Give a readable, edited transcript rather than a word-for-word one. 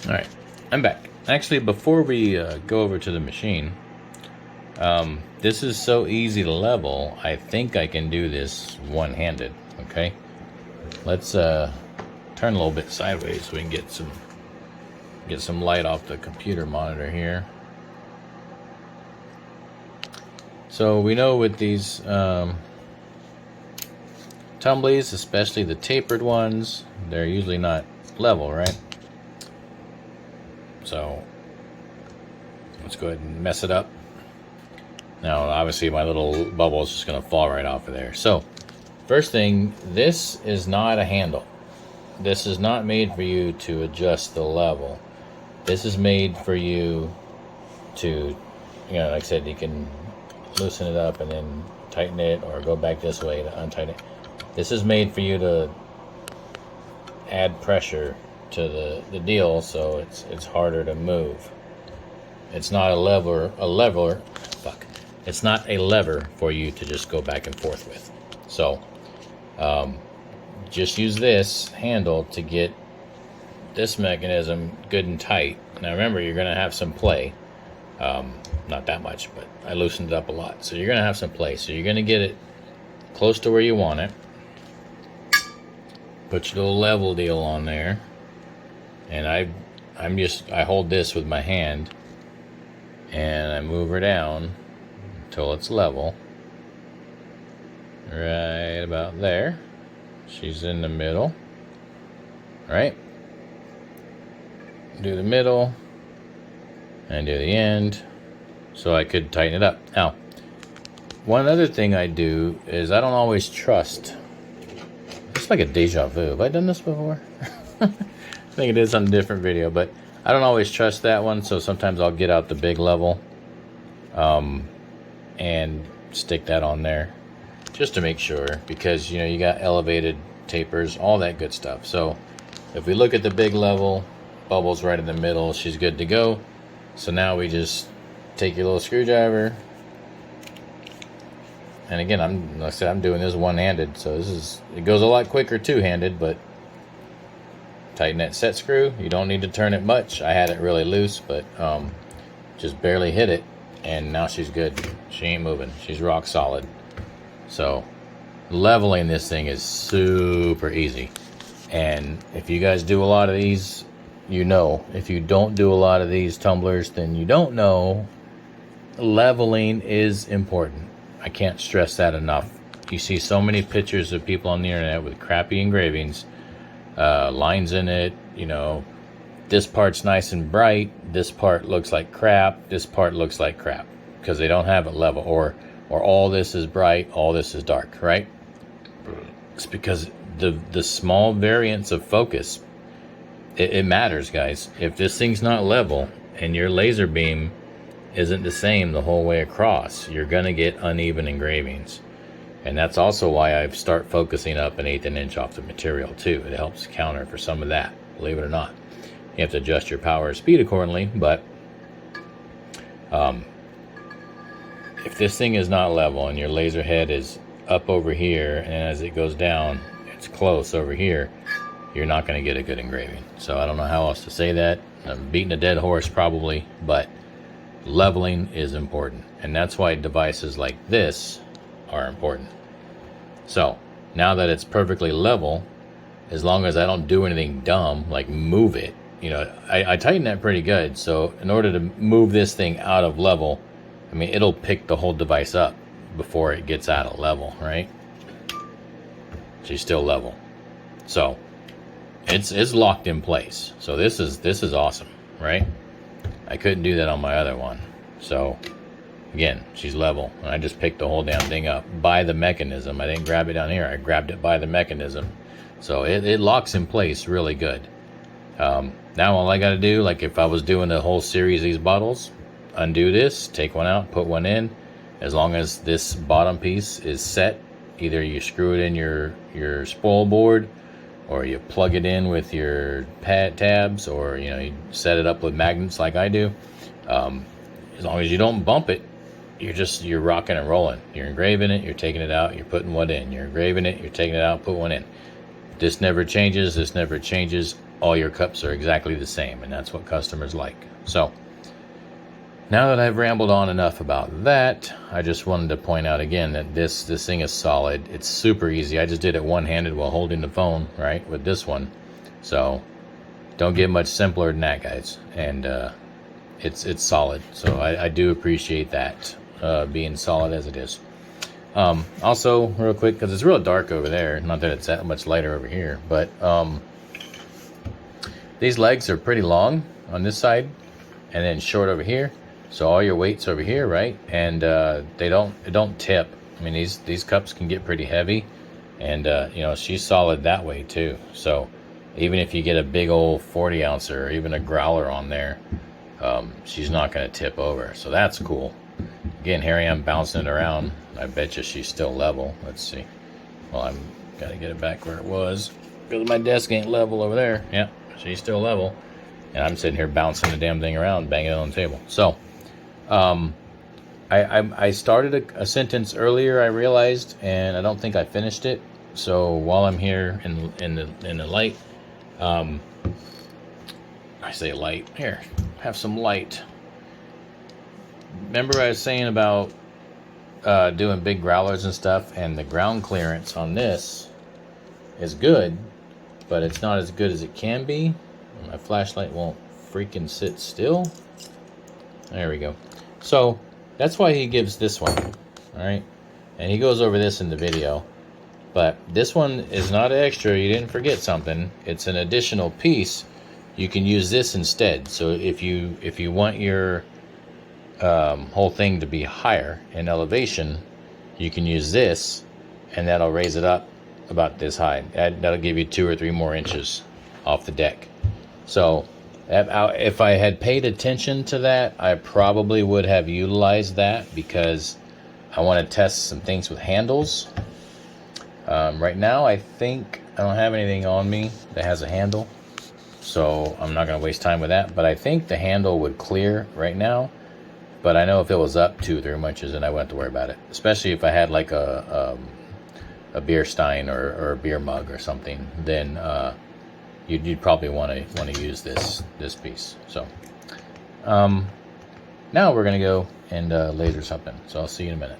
Alright, I'm back. Actually, before we go over to the machine, this is so easy to level, I think I can do this one-handed, okay? Let's turn a little bit sideways so we can get some light off the computer monitor here. So we know with these tumblies, especially the tapered ones, they're usually not level, right? So let's go ahead and mess it up. Now, obviously, my little bubble is just going to fall right off of there. So, first thing, this is not a handle. This is not made for you to adjust the level. This is made for you to, like I said, you can loosen it up and then tighten it, or go back this way to untighten it. This is made for you to add pressure to the deal, so it's harder to move. It's not a lever. It's not a lever for you to just go back and forth with. So just use this handle to get this mechanism good and tight. Now remember, you're going to have some play. Not that much, but I loosened it up a lot. So you're going to have some play. So you're going to get it close to where you want it. Put your little level deal on there. And I hold this with my hand, and I move her down until it's level. Right about there. She's in the middle. Right? Do the middle and do the end, so I could tighten it up. Now, one other thing I do is I don't always trust. It's like a deja vu. Have I done this before? I think it is on a different video, but I don't always trust that one, so sometimes I'll get out the big level and stick that on there just to make sure, because you got elevated tapers, all that good stuff. So if we look at the big level, bubble's right in the middle, she's good to go. So now we just take your little screwdriver, and again, like I said, I'm doing this one-handed, so it goes a lot quicker two-handed, but tighten that set screw. You don't need to turn it much. I had it really loose, but just barely hit it, and now she's good. She ain't moving. She's rock solid. So leveling this thing is super easy. And if you guys do a lot of these, if you don't do a lot of these tumblers, then you don't know. Leveling is important. I can't stress that enough. You see so many pictures of people on the internet with crappy engravings, lines in it, this part's nice and bright, this part looks like crap, this part looks like crap, because they don't have it level, or all this is bright, all this is dark, right? It's because the small variance of focus, it matters, guys. If this thing's not level and your laser beam isn't the same the whole way across, you're gonna get uneven engravings. And that's also why I start focusing up 1/8 an inch off the material too. It helps counter for some of that, believe it or not. You have to adjust your power and speed accordingly, but if this thing is not level and your laser head is up over here, and as it goes down, it's close over here, you're not going to get a good engraving. So I don't know how else to say that. I'm beating a dead horse probably, but leveling is important. And that's why devices like this are important. So now that it's perfectly level, as long as I don't do anything dumb like move it, I tighten that pretty good. So in order to move this thing out of level, it'll pick the whole device up before it gets out of level, right? She's still level, so it's locked in place. So this is awesome, right? I couldn't do that on my other one. So again, she's level, and I just picked the whole damn thing up by the mechanism. I didn't grab it down here. I grabbed it by the mechanism. So it locks in place really good. Now all I got to do, like if I was doing the whole series of these bottles, undo this, take one out, put one in. As long as this bottom piece is set, either you screw it in your spoil board, or you plug it in with your pad tabs, or you set it up with magnets like I do. As long as you don't bump it, you're rocking and rolling. You're engraving it, you're taking it out, you're putting one in. You're engraving it, you're taking it out, put one in. This never changes. all your cups are exactly the same, and that's what customers like. So now that I've rambled on enough about that, I just wanted to point out again that this thing is solid. It's super easy. I just did it one-handed while holding the phone, right, with this one. So don't get much simpler than that, guys. And it's solid. So I do appreciate that, being solid as it is. Also, real quick, because it's real dark over there, not that it's that much lighter over here, but these legs are pretty long on this side and then short over here. So all your weight's over here, right? And they don't tip. I mean, these cups can get pretty heavy, and you know, she's solid that way too. So even if you get a big old 40 ouncer or even a growler on there, she's not going to tip over. So that's cool. Again, here I am bouncing it around. I bet you she's still level. Let's see. Well, I'm gotta get it back where it was because my desk ain't level over there. Yeah, she's still level, and I'm sitting here bouncing the damn thing around, banging it on the table. So I started a sentence earlier, I realized, and I don't think I finished it. So while I'm here in the light, I say light, here, have some light. Remember I was saying about doing big growlers and stuff, and the ground clearance on this is good, but it's not as good as it can be. My flashlight won't freaking sit still. There we go. So that's why he gives this one, all right? And he goes over this in the video, but this one is not extra. You didn't forget something. It's an additional piece. You can use this instead. So if you want your whole thing to be higher in elevation, you can use this, and that'll raise it up about this high. That'll give you 2 or 3 more inches off the deck. So if I had paid attention to that, I probably would have utilized that, because I want to test some things with handles. Right now, I think I don't have anything on me that has a handle, so I'm not going to waste time with that. But I think the handle would clear right now. But I know if it was up 2 or 3 inches, then I wouldn't have to worry about it. Especially if I had like a beer stein or a beer mug or something, then you'd probably want to use this piece. So now we're gonna go and laser something. So I'll see you in a minute.